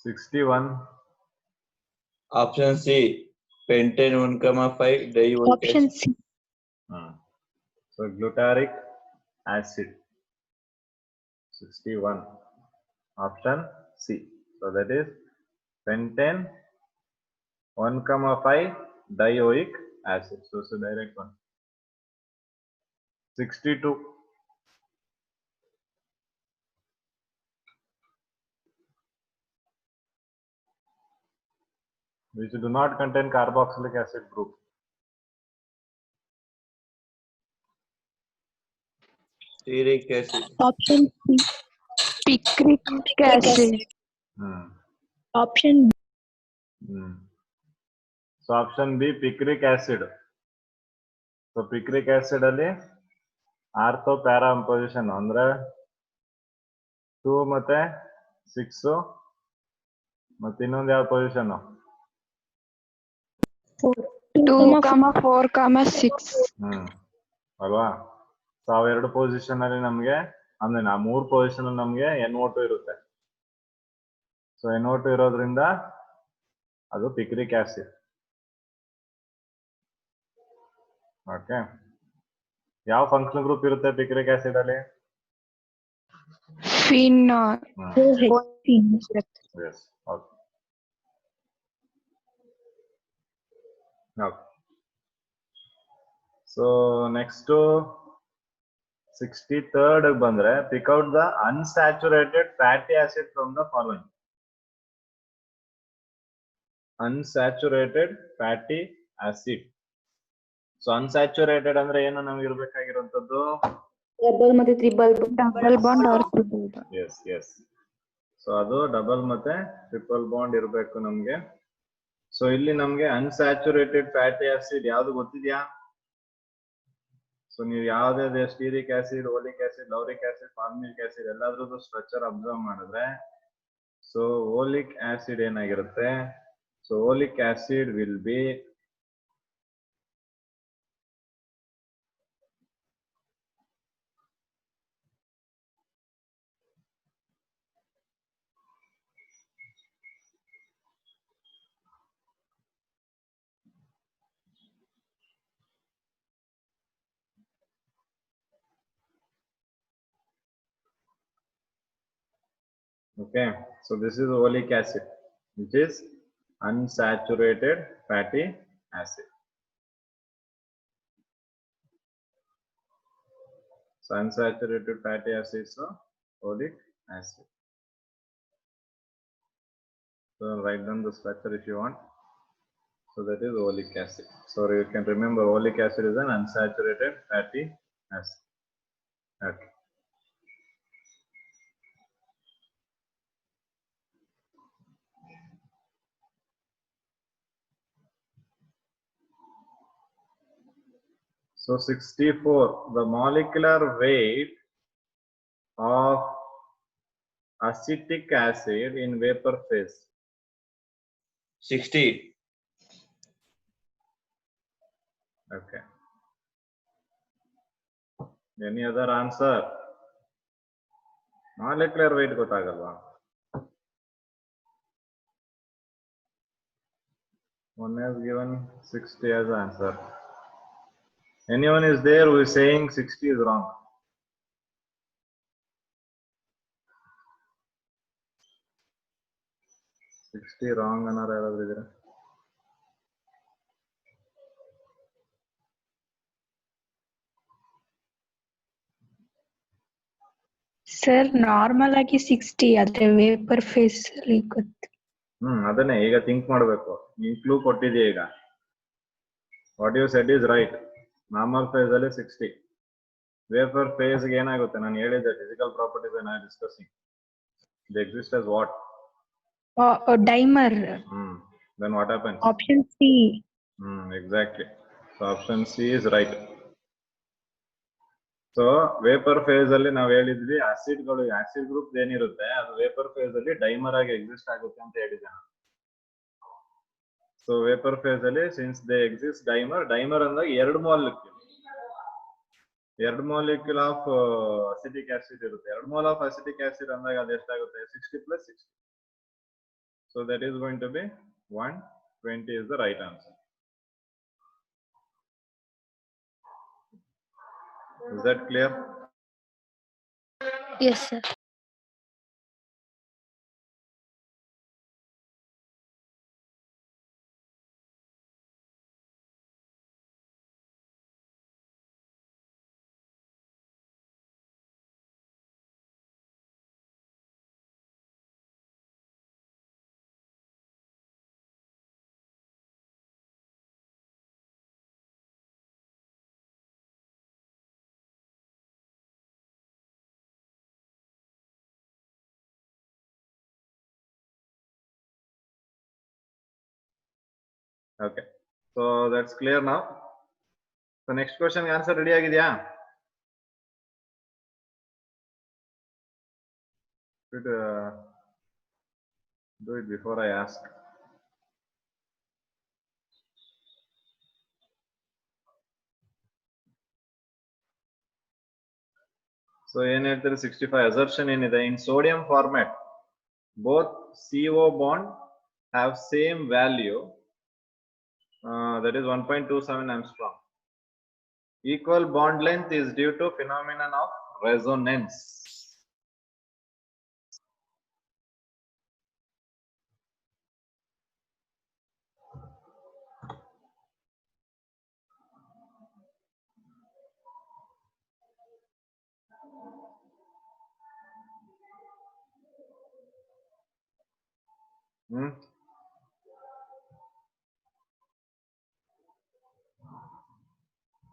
61. Option C, pentane 1,5 dioic Option acid. C. So glutaric acid. 61. Option C. So that is pentane 1,5 dioic acid. So it's a direct one. 62. Which do not contain carboxylic acid group. Stearic acid. Option C. Picric acid. Option B. So option B, picric acid. So picric acid ಅಲ್ಲಿ ortho para position ಅಂದ್ರೆ 2 ಮತ್ತೆ 6 ಮತ್ತೆ ಇನ್ನೊಂದು ಯಾವ position 2,4,6. ಅಲ್ವಾ? So ಅವೆರಡು position ಅಲ್ಲಿ ನಮ್ಗೆ ಅಂದ್ರೆ ಆ 3 ಪೊಸಿಷನ್ ನಮ್ಗೆ NO2 ಇರುತ್ತೆ. ಸೊ NO2 ಇರೋದ್ರಿಂದ ಅದು ಪಿಕ್ರಿಕ್ ಆಸಿಡ್. ಓಕೆ, ಯಾವ ಫಂಕ್ಷನಲ್ ಗ್ರೂಪ್ ಇರುತ್ತೆ ಪಿಕ್ರಿಕ್ ಆಸಿಡ್ ಅಲ್ಲಿ? Phenol. Yes. Okay. Okay. So next to 63rd ಬಂದ್ರೆ pick out the unsaturated fatty acid from the following. Unsaturated fatty acid. So unsaturated ಅಂದ್ರೆ ಏನು ನಮಗೆ ಇರಬೇಕಾಗಿರುವಂತದ್ದು? Double ಮತ್ತೆ triple Double bond or triple bond. Yes, yes. So ಅದು double ಮತ್ತೆ triple bond ಇರಬೇಕು ನಮ್ಗೆ. So ಇಲ್ಲಿ ನಮ್ಗೆ ಅನ್ಸ್ಯಾಚುರೇಟೆಡ್ ಫ್ಯಾಟಿ ಆಸಿಡ್ ಯಾವ್ದು ಗೊತ್ತಿದ್ಯಾ? ಸೊ ನೀವು ಯಾವ್ದೇ stearic acid, oleic acid, lauric acid, formic acid ಎಲ್ಲಾದ್ರದ್ದು ಸ್ಟ್ರಕ್ಚರ್ ಅಬ್ಸರ್ವ್ ಮಾಡಿದ್ರೆ ಸೊ ಓಲಿಕ್ ಆಸಿಡ್ ಏನಾಗಿರುತ್ತೆ? So oleic acid will be okay. So this is oleic acid, which is unsaturated fatty acid. So unsaturated fatty acid is oleic acid. So write down the structure if you want. So that is oleic acid. So you can remember oleic acid is an unsaturated fatty acid. Okay. So 64, the molecular weight of acetic acid in vapor phase. 60. Okay. Any other answer? Molecular weight ಗೊತ್ತಾಗಲ್ವಾ? One has given 60 as answer. Anyone is there who is saying 60 is wrong? wrong ಅನ್ನೋರು ಯಾರಾದ್ರೂ ಇದ್ದೀರಾ? Sir, normal ಆಗಿ 60 ಆದ್ರೆ vapour phase ಅಲ್ಲಿ ಗೊತ್ತು. ಅದನ್ನೇ ಈಗ think ಮಾಡಬೇಕು. ನೀನ್ ಕ್ಲೂ ಕೊಟ್ಟಿದ್ದೀಯ ಈಗ. What you said is right. Normal phase ಅಲ್ಲಿ 60. ವೇಪರ್ ಫೇಸ್ ಗೆ ಏನಾಗುತ್ತೆ? ನಾನು ಹೇಳಿದ್ದೆ physical properties I discussing. They exist as what? Dimer. Then what happens? Option C. Exactly. So option C is right. So vapour phase ಅಲ್ಲಿ ನಾವು ಹೇಳಿದ್ವಿ ಆಸಿಡ್ಗಳು, acid group ಏನಿರುತ್ತೆ ಅದು ವೇಪರ್ ಫೇಸ್ ಅಲ್ಲಿ ಡೈಮರ್ ಆಗಿ ಎಕ್ಸಿಸ್ಟ್ ಆಗುತ್ತೆ ಅಂತ ಹೇಳಿದೆ ನಾನು. ಸೊ ವೇಪರ್ ಫೇಸ್ ಅಲ್ಲಿ ಸಿನ್ಸ್ ದೇ ಎಕ್ಸಿಸ್ಟ್ ಡೈಮರ್ ಅಂದಾಗ ಎರಡು ಮಾಲಿಕ್ಯೂಲ್ ಆಫ್ ಅಸಿಟಿಕ್ ಆಸಿಡ್ ಇರುತ್ತೆ. 2 ಮೋಲ್ ಆಫ್ ಅಸಿಟಿಕ್ ಆಸಿಡ್ ಅಂದಾಗ ಅದು ಎಷ್ಟಾಗುತ್ತೆ? 60 + 60. So that is going to be 120 is the right answer. Is that clear? Yes, sir. Okay. So that's clear now. So next question answer ready ಆಗಿದೆಯಾ? Should do it before I ask. So ಏನ್ ಹೇಳ್ತಾರೆ 65 assertion ಏನಿದೆ in sodium format both CO bond have same value that is 1.27 Armstrong. Equal bond length is due to phenomenon of resonance.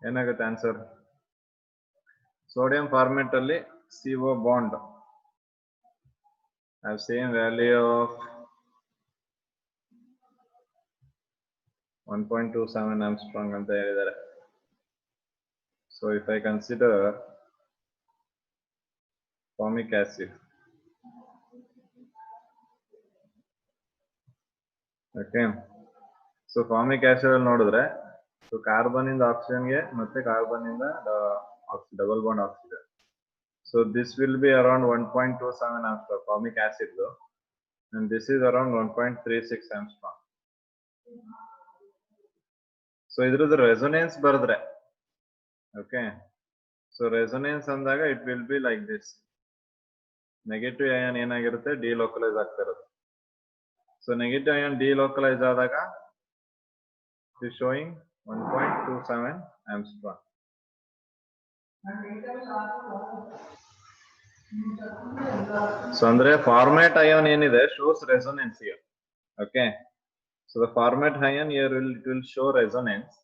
ಏನಾಗುತ್ತೆ answer? Sodium formate ಅಲ್ಲಿ CO bond have same value of 1.27 Armstrong ಅಂತ ಹೇಳಿದ್ದಾರೆ. So if I consider formic acid, okay, so formic acid ಅಲ್ಲಿ ನೋಡಿದ್ರೆ so carbon ಇಂದ oxygen ಗೆ ಮತ್ತೆ carbon ಇಂದ double bond oxygen. So this will be around 1.27 Armstrong formic acid though, and this is around 1.36 Armstrong. So ಇದ್ರದ್ದು resonance ಬರೆದ್ರೆ, okay, so resonance ಅಂದಾಗ it will be like this. Negative ion ಏನಾಗಿರುತ್ತೆ delocalize ಆಗ್ತಾ ಇರುತ್ತೆ. So negative ion delocalize ಆದಾಗ it is showing 1.27 Armstrong. So andre format ion ಏನಿದೆ shows resonance here. Okay, so the format ion here it will show resonance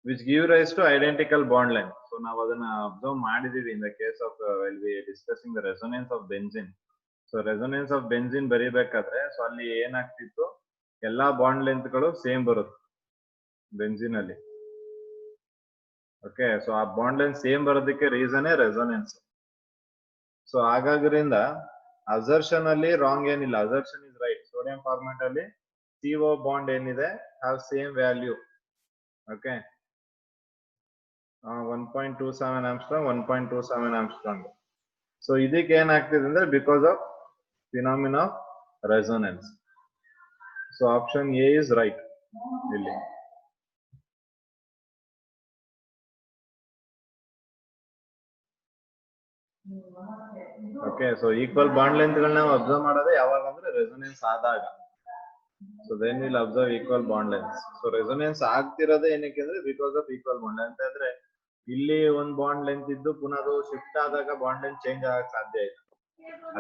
which give rise to identical bond length. So ನಾವು ಅದನ್ನ observe ಮಾಡಿದೀವಿ in the case of while we discussing the resonance of benzene. So resonance of benzene ಬರಿಬೇಕಾದ್ರೆ so ಅಲ್ಲಿ ಏನಾಗ್ತಿತ್ತು ಎಲ್ಲಾ bond length ಗಳು same ಬರುತ್ತೆ benzene ಅಲ್ಲಿ. Okay, so ಆ ಬಾಂಡ್ ಲೆಂತ್ ಸೇಮ್ ಬರೋದಕ್ಕೆ ರೀಸನ್ ರೆಸೊನೆನ್ಸ್. ಸೊ ಹಾಗಾದ್ರಿಂದ ಅಸರ್ಷನ್ ಅಲ್ಲಿ ರಾಂಗ್ ಏನಿಲ್ಲ, assertion is right. Sodium formate ಅಲ್ಲಿ CO ಬಾಂಡ್ ಏನಿದೆ have same value. Okay, 1.27 Armstrong 1.27 Armstrong. So ಇದಕ್ಕೆ ಏನಾಗ್ತಿದೆ ಅಂದ್ರೆ because of phenomena of resonance. So option A is right ಇಲ್ಲಿ. Okay, so equal bond length ಗಳನ್ನ ನಾವು ಅಬ್ಸರ್ವ್ ಮಾಡೋದೇ ಯಾವಾಗ ಅಂದ್ರೆ ರೆಸೊನೆನ್ಸ್ ಆದಾಗ. So then will observe equal bond length. So resonance ಆಗ್ತಿರೋದೇ ಏನಕ್ಕೆ ಅಂದ್ರೆ because of equal bond length. ಅಂದ್ರೆ ಇಲ್ಲಿ ಒಂದ್ ಬಾಂಡ್ ಲೆಂತ್ ಇದ್ದು ಪುನಃ ಅದು ಶಿಫ್ಟ್ ಆದಾಗ ಬಾಂಡ್ ಲೆಂತ್ ಚೇಂಜ್ ಆಗಕ್ ಸಾಧ್ಯ ಇಲ್ಲ.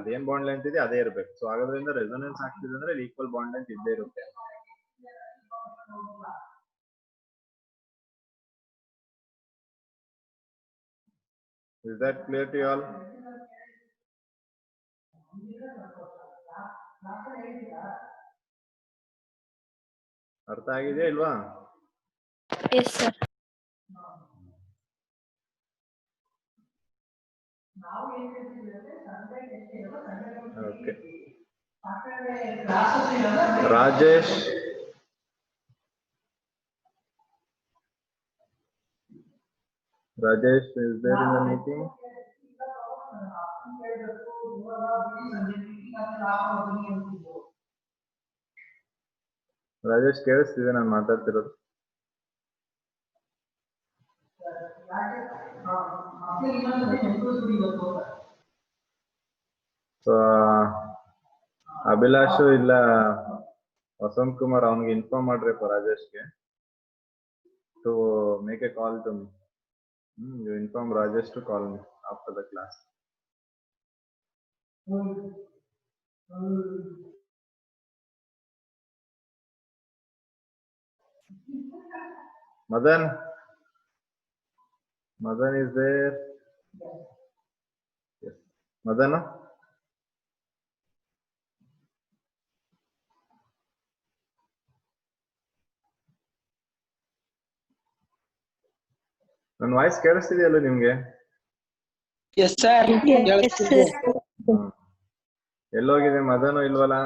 ಅದೇನ್ ಬಾಂಡ್ ಲೆಂತ್ ಇದೆ ಅದೇ ಇರ್ಬೇಕು. ಸೊ ಹಾಗಾದ್ರಿಂದ ರೆಸೊನೆನ್ಸ್ ಆಗ್ತಿದೆ ಅಂದ್ರೆ ಈಕ್ವಲ್ ಬಾಂಡ್ ಲೆಂತ್ ಇದ್ದೇ ಇರುತ್ತೆ. Is that clear to you all? ಅರ್ಥ ಆಗಿದೆಯಾ ಇಲ್ವಾ? Yes, sir. Okay. Rajesh. Rajesh is there in the meeting? Rajesh ಕೇಳಿಸ್ತಿದೆ ನಾನು ಮಾತಾಡ್ತಿರೋದು? ಸೊ ಅಭಿಲಾಷು ಇಲ್ಲ ವಸಂತ್ ಕುಮಾರ್ ಅವನಿಗೆ ಇನ್ಫಾರ್ಮ್ ಮಾಡ್ರಪ್ಪ ರಾಜೇಶ್ಗೆ to make a call to me. You inform Rajesh to call me after the class. Madan is there? Yes. Madan? ನನ್ನ voice ಕೇಳಿಸ್ತಿದೆಯಲ್ಲ ನಿಮ್ಗೆ? Yes, sir. Yes, sir. ಎಲ್ಲೋಗಿದೆ ಮದನು ಇಲ್ವಲ್ಲ?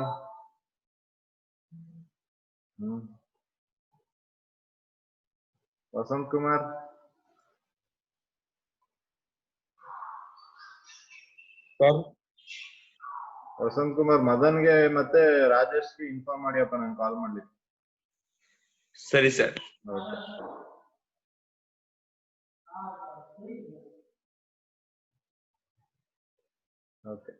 ವಸಂತ್ ಕುಮಾರ್ ವಸಂತ್ ಕುಮಾರ್ ಮದನ್ಗೆ ಮತ್ತೆ ರಾಜೇಶ್ಗೆ ಇನ್ಫಾರ್ಮ್ ಮಾಡಿಯಪ್ಪ, ನಾನು ಕಾಲ್ ಮಾಡ್ಲಿಕ್ಕೆ. ಸರಿ ಸರ್. ಓಕೆ.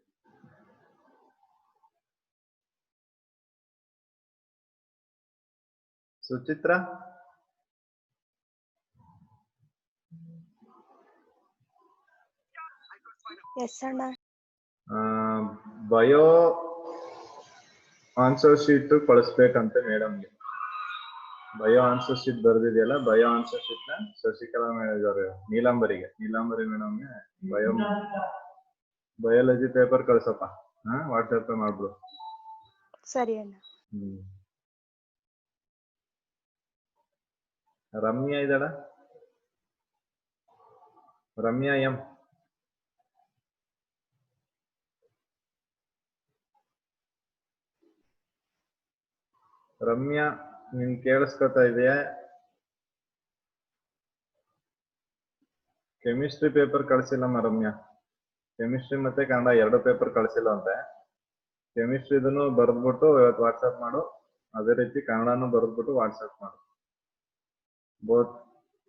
ಸುಚಿತ್ರಾ? Yes, ಅಣ್ಣ. ಬಯೋ ಆನ್ಸರ್ ಶೀಟ್ ಕಳಿಸ್ಬೇಕಂತೆ ಮೇಡಮ್ಗೆ. ಬಯೋ ಆನ್ಸರ್ ಶೀಟ್ ಬರ್ದಿದೆಯಲ್ಲ, ಬಯೋ ಆನ್ಸರ್ ಶೀಟ್ ನ ಶಶಿಕಲಾ ಮೇಡಮ್ ನೀಲಾಂಬರಿ ಮೇಡಮ್ಗೆ ಬಯೋಲಜಿ ಪೇಪರ್ ಕಳ್ಸಪ್ಪ. ವಾಟ್ಸ್ಆಪ್ ಮಾಡ್ಬಿಡು. ಸರಿ ಅಣ್ಣ. ರಮ್ಯಾ ಇದ್ದಾಳ? ರಮ್ಯಾ ಎಂ. ರಮ್ಯಾ ನಿನ್ ಕೇಳಿಸ್ಕೊತಾ ಇದೆಯಾ? ಕೆಮಿಸ್ಟ್ರಿ ಪೇಪರ್ ಕಳ್ಸಿಲ್ಲಮ್ಮ ರಮ್ಯಾ. ಕೆಮಿಸ್ಟ್ರಿ ಮತ್ತೆ ಕನ್ನಡ 2 ಪೇಪರ್ ಕಳ್ಸಿಲ್ಲ ಅಂತೆ. ಕೆಮಿಸ್ಟ್ರಿ ಇದನ್ನು ಬರೆದ್ಬಿಟ್ಟು ಇವತ್ತು ವಾಟ್ಸ್ಆಪ್ ಮಾಡು, ಅದೇ ರೀತಿ ಕನ್ನಡನು ಬರೆದ್ಬಿಟ್ಟು ವಾಟ್ಸ್ಆಪ್ ಮಾಡು. Both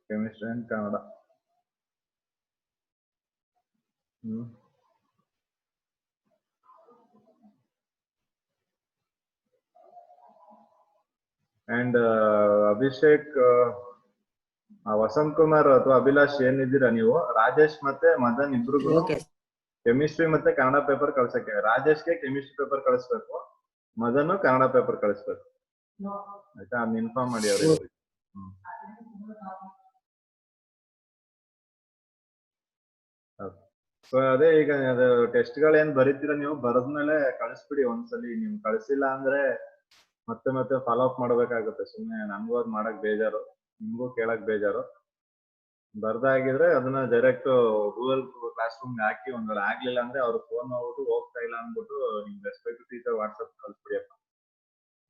chemistry and Kannada. And Abhishek, Vasanth Kumar ಅಥವಾ ಅಭಿಲಾಷ್ ಏನಿದ್ದೀರಾ ನೀವು, ರಾಜೇಶ್ ಮತ್ತೆ ಮದನ್ ಇಬ್ರಿಗೂ ಕೆಮಿಸ್ಟ್ರಿ ಮತ್ತೆ ಕನ್ನಡ ಪೇಪರ್ ಕಳ್ಸಕ್ಕೆ. ರಾಜೇಶ್ಗೆ ಕೆಮಿಸ್ಟ್ರಿ ಪೇಪರ್ ಕಳಿಸ್ಬೇಕು, ಮದನ್ ಕನ್ನಡ ಪೇಪರ್ ಕಳಿಸ್ಬೇಕು. ಆಯ್ತಾ? ಅದನ್ನ ಇನ್ಫಾರ್ಮ್ ಮಾಡಿ ಅವ್ರಿಗೆ. ಸೊ ಅದೇ ಈಗ ಅದು ಟೆಸ್ಟ್ ಗಳು ಏನ್ ಬರೀತೀರಾ ನೀವು, ಬರದ್ಮೇಲೆ ಕಳಿಸ್ಬಿಡಿ ಒಂದ್ಸಲಿ. ನೀವು ಕಳಿಸಿಲ್ಲ ಅಂದ್ರೆ ಮತ್ತೆ ಮತ್ತೆ ಫಾಲೋ ಅಪ್ ಮಾಡ್ಬೇಕಾಗುತ್ತೆ. ಸುಮ್ನೆ ನನ್ಗೂ ಅದ್ ಮಾಡಕ್ ಬೇಜಾರು, ನಿಮ್ಗೂ ಕೇಳಕ್ ಬೇಜಾರು. ಬರ್ದಾಗಿದ್ರೆ ಅದನ್ನ ಡೈರೆಕ್ಟ್ ಗೂಗಲ್ ಕ್ಲಾಸ್ ರೂಮ್ ಹಾಕಿ, ಒಂದ್ ವೇಳೆ ಆಗ್ಲಿಲ್ಲ ಅಂದ್ರೆ ಅವ್ರ ಫೋನ್ ಹೋಗ್ಬಿಟ್ಟು ಹೋಗ್ತಾ ಇಲ್ಲ ಅಂದ್ಬಿಟ್ಟು ನಿಮ್ ರೆಸ್ಪೆಕ್ಟ್ ಟೀಚರ್ ವಾಟ್ಸ್ಆಪ್ ಕಳ್ಸ್ಬಿಡಿಯಪ್ಪ.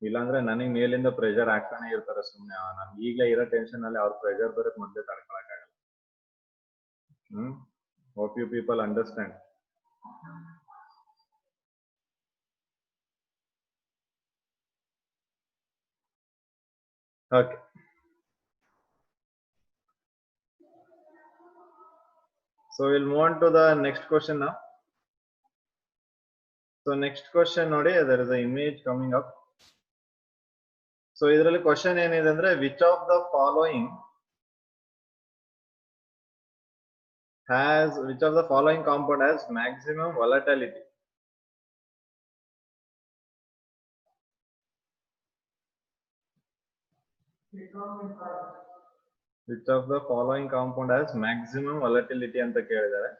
ಇಲ್ಲಾಂದ್ರೆ ನನಗ್ ಮೇಲಿಂದ ಪ್ರೆಷರ್ ಆಗ್ತಾನೆ ಇರ್ತಾರೆ ಸುಮ್ನೆ. ನನ್ಗೆ ಈಗಲೇ ಇರೋ ಟೆನ್ಷನ್ ಅಲ್ಲಿ ಅವ್ರ ಪ್ರೆಷರ್ ಬರೋಕ್ ಮೊದ್ಲೇ ತಡ್ಕೊಳಕ್ಕಾಗಲ್ಲ. Hope you people understand. Okay. So we'll move on to the next question now. So next question nodi, there is an image coming up. So idralli question enide andre, which of the following compound has maximum volatility? Which of the following compound has maximum volatility anta kelidare.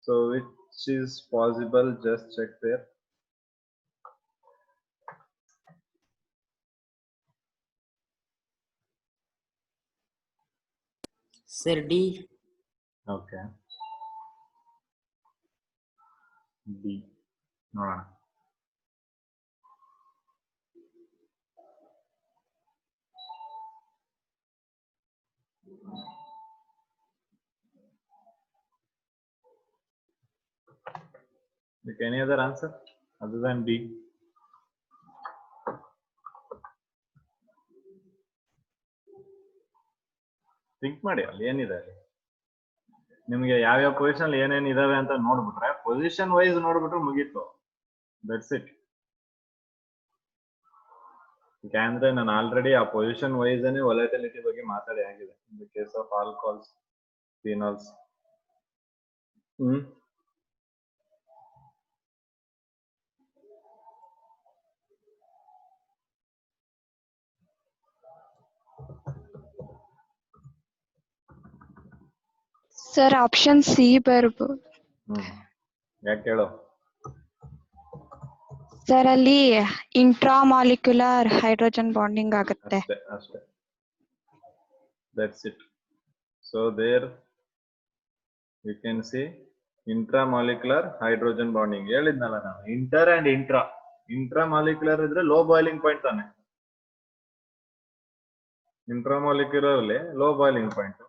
So which is possible, just check there. Sir, D. Okay. D. ನೋಡೋಣ. Any other answer other than D? Think ಮಾಡಿ ಅಲ್ಲಿ ಏನಿದೆ ಅಲ್ಲಿ. ನಿಮ್ಗೆ ಯಾವ್ಯಾವ position ಏನೇನ್ ಇದಾವೆ ಅಂತ ನೋಡ್ಬಿಟ್ರೆ ಪೊಸಿಷನ್ ವೈಸ್ ನೋಡ್ಬಿಟ್ರೆ ಮುಗೀತು. That's it. ಯಾಕಂದ್ರೆ ನಾನು ಆಲ್ರೆಡಿ ಆ ಪೊಸಿಷನ್ ವೈಸ್ ವೊಲಟಿಲಿಟಿ ಬಗ್ಗೆ ಮಾತಾಡಿ ಆಗಿದೆ. In the case of alcohols, phenols. Sir option C ಬರ್ಬೋದು. ಯಾಕೆ ಹೇಳು? ಸರ್ ಅಲ್ಲಿ ಇಂಟ್ರಾಮಾಲಿಕ್ಯುಲರ್ ಹೈಡ್ರೋಜನ್ ಬಾಂಡಿಂಗ್ ಆಗುತ್ತೆ. ಅಷ್ಟೇ. That's it. So there you can see intramolecular hydrogen bonding. ಹೇಳಿದ್ನಲ್ಲ ನಾನು ಇಂಟರ್ ಅಂಡ್ ಇಂಟ್ರಾ. ಇಂಟ್ರಾಮಾಲಿಕ್ಯುಲರ್ ಇದ್ರೆ ಲೋ ಬಾಯ್ಲಿಂಗ್ ಪಾಯಿಂಟ್ ತಾನೆ. ಇಂಟ್ರಾಮಾಲಿಕ್ಯುಲರ್ ಅಲ್ಲಿ low boiling point.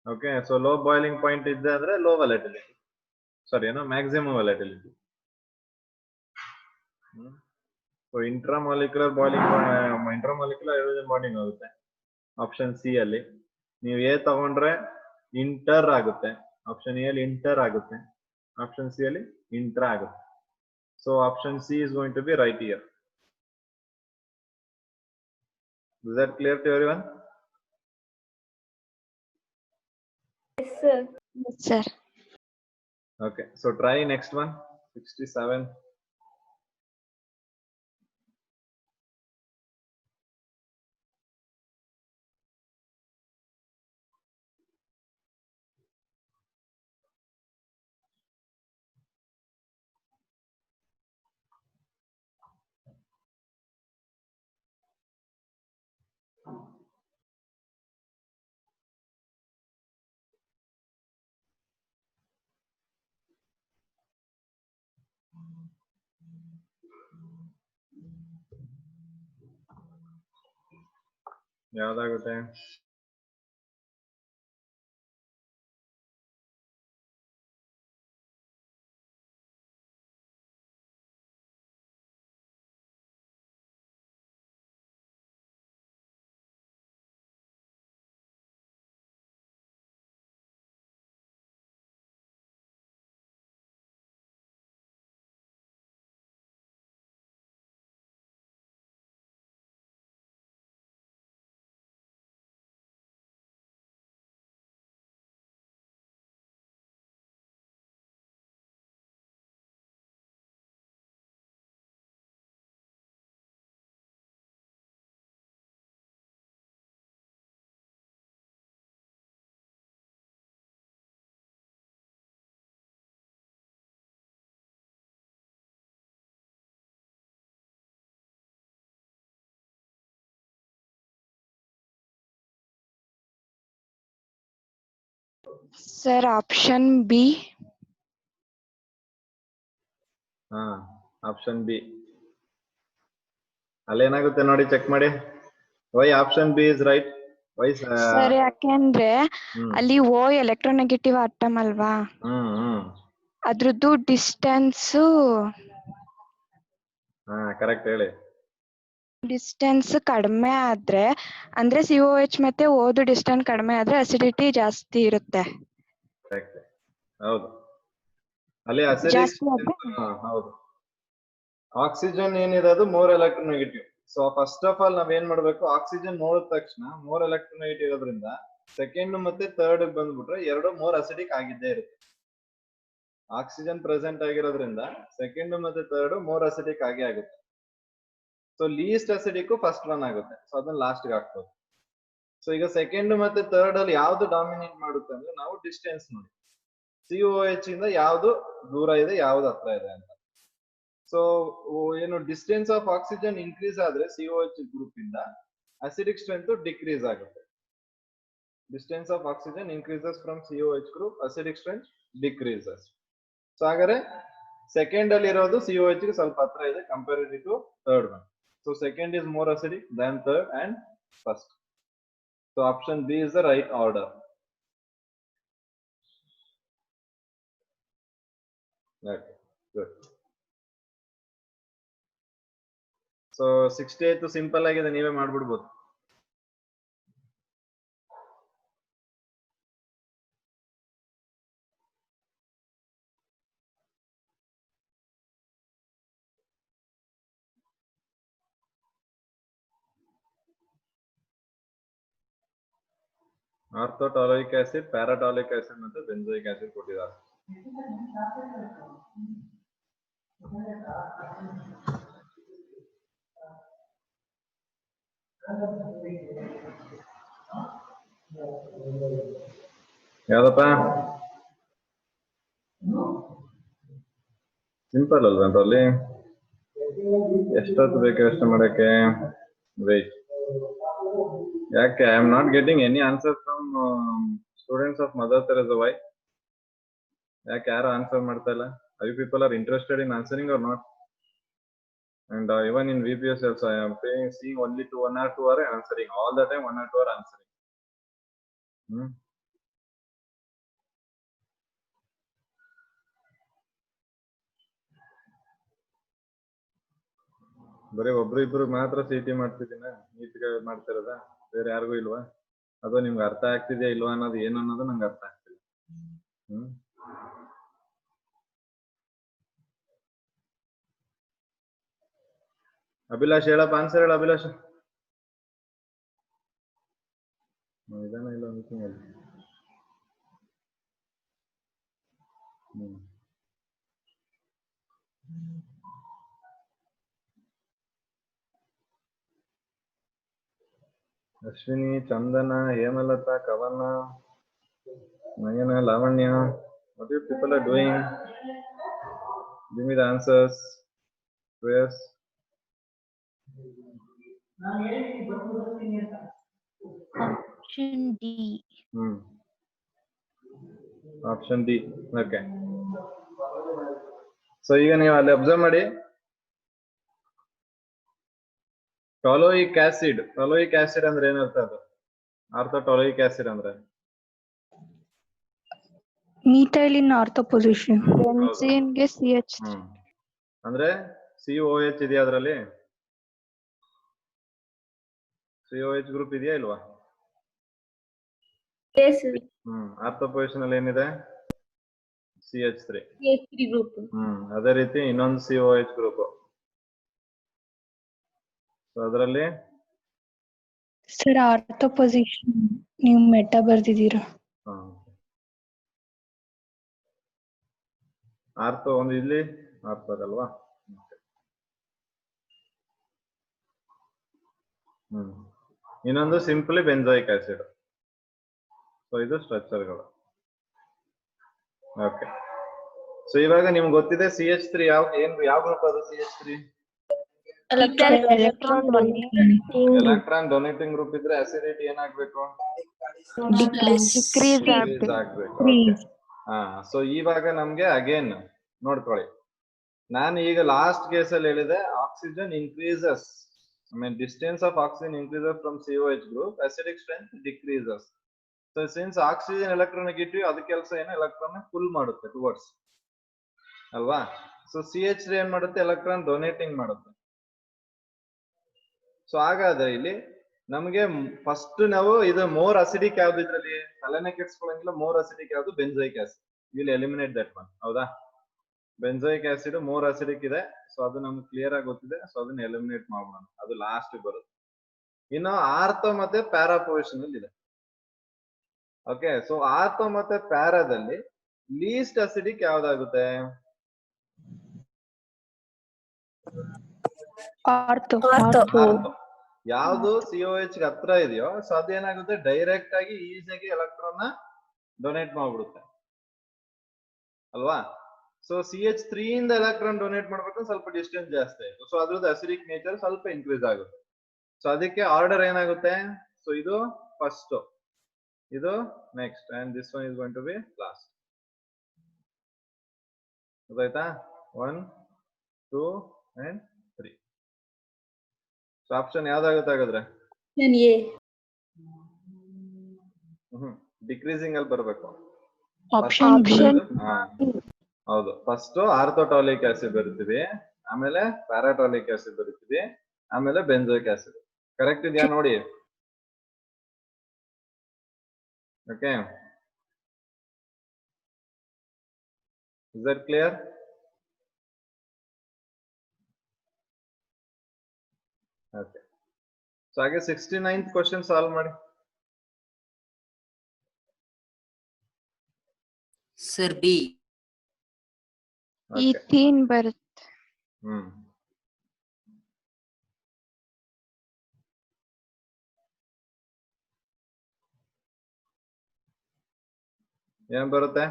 Okay, so low boiling point ಇದ್ದೆ ಅಂದ್ರೆ ಲೋ ವೊಲಟಿಲಿಟಿ. ಸಾರಿ ಏನೋ maximum volatility. So intramolecular hydrogen bonding ಆಗುತ್ತೆ option C ಅಲ್ಲಿ. ನೀವು ಎ ತಗೊಂಡ್ರೆ ಇಂಟರ್ ಆಗುತ್ತೆ, ಆಪ್ಷನ್ ಎ ಅಲ್ಲಿ ಇಂಟರ್ ಆಗುತ್ತೆ, ಆಪ್ಷನ್ ಸಿ ಅಲ್ಲಿ ಇಂಟ್ರಾ ಆಗುತ್ತೆ. So option C is going to be right here. Is that clear to everyone? Yes, sir. Yes, sir. Okay, so try next one. 67. ಯಾವ್ದಾಗುತ್ತೆ? Sir option B. Option B ಅಲ್ಲೇನಾಗುತ್ತೆ ನೋಡಿ, check ಮಾಡಿ. Why option B is right? Why sir ಯಾಕೆಂದ್ರೆ ಅಲ್ಲಿ ಓ electronegative atom ಅಲ್ವಾ, ಅದ್ರದ್ದು distance. Correct ಹೇಳಿ. Distance ಕಡಿಮೆ ಆದ್ರೆ ಅಂದ್ರೆ COH ಮತ್ತೆ ಓದು ಡಿಸ್ಟೆನ್ಸ್ ಕಡಿಮೆ ಆದ್ರೆ ಅಸಿಡಿಟಿ ಜಾಸ್ತಿ ಇರುತ್ತೆ. ಹೌದು, ಅಲ್ಲಿ ಹೌದು. ಆಕ್ಸಿಜನ್ ಏನಿದೆ ಅದು more electronegative. So first of all ನಾವ್ ಏನ್ ಮಾಡ್ಬೇಕು, ಆಕ್ಸಿಜನ್ ನೋಡಿದ ತಕ್ಷಣ ಮೋರ್ ಎಲೆಕ್ಟ್ರೋನೆಗೆಟಿವ್ ಇರೋದ್ರಿಂದ ಸೆಕೆಂಡ್ ಮತ್ತೆ ಥರ್ಡ್ ಬಂದ್ಬಿಟ್ರೆ ಎರಡು ಮೋರ್ ಅಸಿಡಿಕ್ ಆಗಿದ್ದೇ ಇರುತ್ತೆ. ಆಕ್ಸಿಜನ್ ಪ್ರೆಸೆಂಟ್ ಆಗಿರೋದ್ರಿಂದ ಸೆಕೆಂಡ್ ಮತ್ತೆ ಥರ್ಡ್ ಮೋರ್ ಅಸಿಡಿಕ್ ಆಗೇ ಆಗುತ್ತೆ. So list acidic first one ಆಗುತ್ತೆ, ಸೊ ಅದನ್ನ ಲಾಸ್ಟ್ ಗೆ ಹಾಕ್ಬೋದು. ಸೊ ಈಗ ಸೆಕೆಂಡ್ ಮತ್ತೆ ಥರ್ಡ್ ಅಲ್ಲಿ ಯಾವ್ದು ಡಾಮಿನೇಟ್ ಮಾಡುತ್ತೆ ಅಂದ್ರೆ ನಾವು ಡಿಸ್ಟೆನ್ಸ್ ನೋಡಿ, COH ಇಂದ ಯಾವ್ದು ದೂರ ಇದೆ ಯಾವ್ದು ಹತ್ರ ಇದೆ ಅಂತ. ಸೊ ಏನು ಡಿಸ್ಟೆನ್ಸ್ ಆಫ್ ಆಕ್ಸಿಜನ್ ಇನ್ಕ್ರೀಸ್ ಆದ್ರೆ COH ಗ್ರೂಪ್ ಇಂದ ಅಸಿಡಿಕ್ ಸ್ಟ್ರೆಂತ್ ಡಿಕ್ರೀಸ್ ಆಗುತ್ತೆ. Distance of oxygen increases from COH group, acidic strength decreases. So ಹಾಗಾದ್ರೆ ಸೆಕೆಂಡ್ ಅಲ್ಲಿ ಇರೋದು COH ಗೆ ಸ್ವಲ್ಪ ಹತ್ರ ಇದೆ comparative to third one. So second is more acidic than third and first. So option B is the right order. Okay, good. So 68 simple ಆಗಿದೆ, ನೀವೇ ಮಾಡ್ಬಿಡ್ಬೋದು. ಆರ್ಥೋಟಾಲಿಕ್ acid, ಪ್ಯಾರಾಟಾಲಿಕ್ acid ಮತ್ತೆ ಬೆಂಜೋಯಿಕ್ ಆಸಿಡ್ ಕೊಟ್ಟಿದ್ದಾರೆ. ಯಾವ್ದಪ್ಪ? ಸಿಂಪಲ್ ಅಲ್ವಾ ಅಲ್ಲಿ? ಎಷ್ಟೊತ್ತು ಬೇಕು ಯೋಚನೆ ಮಾಡಕ್ಕೆ? ವೇಟ್. ಯಾಕೆ I am not getting any answer from students of Mother Teresa? Why? ಯಾಕೆ ಯಾರು ಆನ್ಸರ್ ಮಾಡ್ತಾ ಇಲ್ಲ? I people are interested in answering or not? And even in VPS also, I am seeing only 1 or 2 are answering. All the time 1 or 2 are answering. ಬರೀ ಒಬ್ರು ಇಬ್ರು ಮಾತ್ರ city ಮಾಡ್ತಿದ್ದೀನ? ನೀಟ್ಗೆ ಮಾಡ್ತಾ ಇರೋದ? ಬೇರೆ ಯಾರಿಗೂ ಇಲ್ವಾ? ಅದು ನಿಮ್ಗೆ ಅರ್ಥ ಆಗ್ತಿದ್ಯಾ ಇಲ್ವಾ ಅನ್ನೋದು ಏನು ಅನ್ನೋದು ನಂಗೆ ಅರ್ಥ ಆಗ್ತಿಲ್ಲ. ಅಭಿಲಾಷ್ ಹೇಳಪ್ಪ, ಆನ್ಸರ್ ಹೇಳ ಅಭಿಲಾಷ್. ಇದಾನ ಇಲ್ಲ ಅನ್ಕೊಂಡೆ. ಅಶ್ವಿನಿ, ಚಂದನ, ಹೇಮಲತಾ, ಕವನ, ನಯನ, Lavanya, what you people are doing? Give me the answers. Yes. Option D. Option D. Okay. So ಈಗ ನೀವು ಅಲ್ಲಿ ಅಬ್ಸರ್ವ್ ಮಾಡಿ, ಟಾಲೋಯಿಕ್ ಆಸಿಡ್. ಟಾಲೋಯಿಕ್ ಆಸಿಡ್ ಅಂದ್ರೆ ಏನರ್ಥ? ಅದು ಆರ್ಥೋಟಾಲೋಯಿಕ್ ಆಸಿಡ್ ಅಂದ್ರೆ ಮೀಥೈಲಿನ್ ಆರ್ಥೋ ಪೊಸಿಷನ್. ಬೆನ್ಝೀನ್ ಗೆ CH. ಅಂದ್ರೆ COH ಇದೆಯಾ ಅದ್ರಲ್ಲಿ? COH ಗ್ರೂಪ್ ಇದೆಯಾ ಇಲ್ವಾ? Yes. ಆರ್ಥೋ ಪೊಸಿಷನ್ ಅಲ್ಲಿ ಏನಿದೆ? CH3. CH3 group. ಅದೇ ರೀತಿ ಇನ್ನೊಂದು COH ಗ್ರೂಪ್. ಅದರಲ್ಲಿ ಸರ್ ಆರ್ಥೋ ಪೊಸಿಷನ್ ನೀವು ಮೆಟಾ ಬರ್ದಿದ್ದೀರಾ? ಆರ್ಥೋ ಒಂದು ಇಲ್ಲಿ ಆರ್ಥೋ ಅಲ್ವಾ? ಇನ್ನೊಂದು ಸಿಂಪ್ಲಿ ಬೆಂಜೋಯಿಕ್ ಆಸಿಡ್. ಸೊ ಇದು ಸ್ಟ್ರಕ್ಚರ್ಗಳು. ಓಕೆ. ಸೊ ಇವಾಗ ನಿಮ್ಗೆ ಗೊತ್ತಿದೆ CH3 ಯಾವ ಗ್ರೂಪ್ ಅದು? CH3 ಎಲೆಕ್ಟ್ರಾನ್ ಡೊನೇಟಿಂಗ್ ಗ್ರೂಪ್ ಇದ್ರೆ ಅಸಿಡಿಟಿ ಏನಾಗ್ಬೇಕು? ಡಿಕ್ರೀಸ್ ಆಗ್ಬೇಕು. ಸೊ ಇವಾಗ ನಮ್ಗೆ ಅಗೇನ್ ನೋಡ್ಕೊಳ್ಳಿ, ನಾನು ಈಗ ಲಾಸ್ಟ್ ಕೇಸ್ ಅಲ್ಲಿ ಹೇಳಿದೆ oxygen increases, I mean distance of oxygen increases from COH group, acidic strength decreases. So since oxygen electronegative, ಅದು ಕೆಲಸ ಏನು? ಎಲೆಕ್ಟ್ರಾನ್ ಪುಲ್ ಮಾಡುತ್ತೆ ಟುವರ್ಡ್ಸ್ ಅಲ್ವಾ? ಸೊ CH3 ಏನ್ ಮಾಡುತ್ತೆ? ಎಲೆಕ್ಟ್ರಾನ್ ಡೊನೇಟಿಂಗ್ ಮಾಡುತ್ತೆ. ಸೊ ಹಾಗಾದ್ರೆ ಇಲ್ಲಿ ನಮಗೆ ಫಸ್ಟ್ ನಾವು ಇದು ಮೋರ್ ಅಸಿಡಿಕ್ ಯಾವ್ದು? ಇದ್ರಲ್ಲಿ ತಲೆನೇ ಕೆಡ್ಸ್ಕೊಳ್ಳಂಗಿಲ್ಲ. ಮೋರ್ ಅಸಿಡಿಕ್ ಯಾವ್ದು? Benzoic acid. Will eliminate that one. ಹೌದಾ? ಬೆಂಜೋಯಿಕ್ ಆಸಿಡ್ ಮೋರ್ ಅಸಿಡಿಕ್ ಇದೆ. ಸೊ ಅದು ನಮ್ಗೆ ಕ್ಲಿಯರ್ ಆಗಿ ಗೊತ್ತಿದೆ. ಸೊ ಅದನ್ನ ಎಲಿಮಿನೇಟ್ ಮಾಡೋಣ, ಅದು ಲಾಸ್ಟ್ ಬರುತ್ತೆ. ಇನ್ನು ಆರ್ಥೋ ಮತ್ತೆ ಪ್ಯಾರಾ ಪೊಸಿಷನ್ ಅಲ್ಲಿ ಇದೆ. ಓಕೆ. ಸೊ ಆರ್ಥೋ ಮತ್ತೆ ಪ್ಯಾರಾದಲ್ಲಿ ಲೀಸ್ಟ್ ಅಸಿಡಿಕ್ ಯಾವ್ದಾಗುತ್ತೆ? ಆರ್ಥೋ. ಯಾವ್ದು COH ಗೆ ಹತ್ರ ಇದೆಯೋ ಸೊ ಅದೇನಾಗುತ್ತೆ? ಡೈರೆಕ್ಟ್ ಆಗಿ ಈಸಿಯಾಗಿ ಎಲೆಕ್ಟ್ರಾನ್ ನ ಡೊನೇಟ್ ಮಾಡ್ಬಿಡುತ್ತೆ ಅಲ್ವಾ? ಸೊ CH3 ಇಂದ ಎಲೆಕ್ಟ್ರಾನ್ ಡೊನೇಟ್ ಮಾಡ್ಬೇಕು, ಸ್ವಲ್ಪ ಡಿಸ್ಟೆನ್ಸ್ ಜಾಸ್ತಿ ಆಯ್ತು. ಸೊ ಅದ್ರದ್ದು ಅಸಿಡಿಕ್ ನೇಚರ್ ಸ್ವಲ್ಪ ಇನ್ಕ್ರೀಸ್ ಆಗುತ್ತೆ. ಸೊ ಅದಕ್ಕೆ ಆರ್ಡರ್ ಏನಾಗುತ್ತೆ? ಸೊ ಇದು ಫಸ್ಟ್, ಇದು next, and this one is going to be last. ಗೊತ್ತಾಯ್ತಾ? 1, 2 and 3. ಸೊ ಆಪ್ಷನ್ ಯಾವ್ದಾಗುತ್ತೆ ಹಾಗಾದ್ರೆ? ಡಿಕ್ರೀಸಿಂಗ್ ಅಲ್ಲಿ ಬರ್ಬೇಕು. Option B. ಹೌದು. ಫಸ್ಟ್ ಆರ್ಥೋಟಾಲಿಕ್ ಆಸಿಡ್ ಬರುತ್ತೀವಿ, ಆಮೇಲೆ ಪ್ಯಾರಾಟಾಲಿಕ್ ಆಸಿಡ್ ಬರುತ್ತೀವಿ, ಆಮೇಲೆ ಬೆಂಜೋಯಿಕ್ ಆಸಿಡ್. ಕರೆಕ್ಟ್ ಇದೆಯಾ ನೋಡಿ? Okay. Is that clear? Okay. So ಹಾಗೆ 69th ಕ್ವಶನ್ ಸಾಲ್ವ್ ಮಾಡಿ. Sir, D. ಈಥೀನ್ ಬರುತ್ತೆ. ಹ್ಮ್ ಏನ್ ಬರುತ್ತೆ?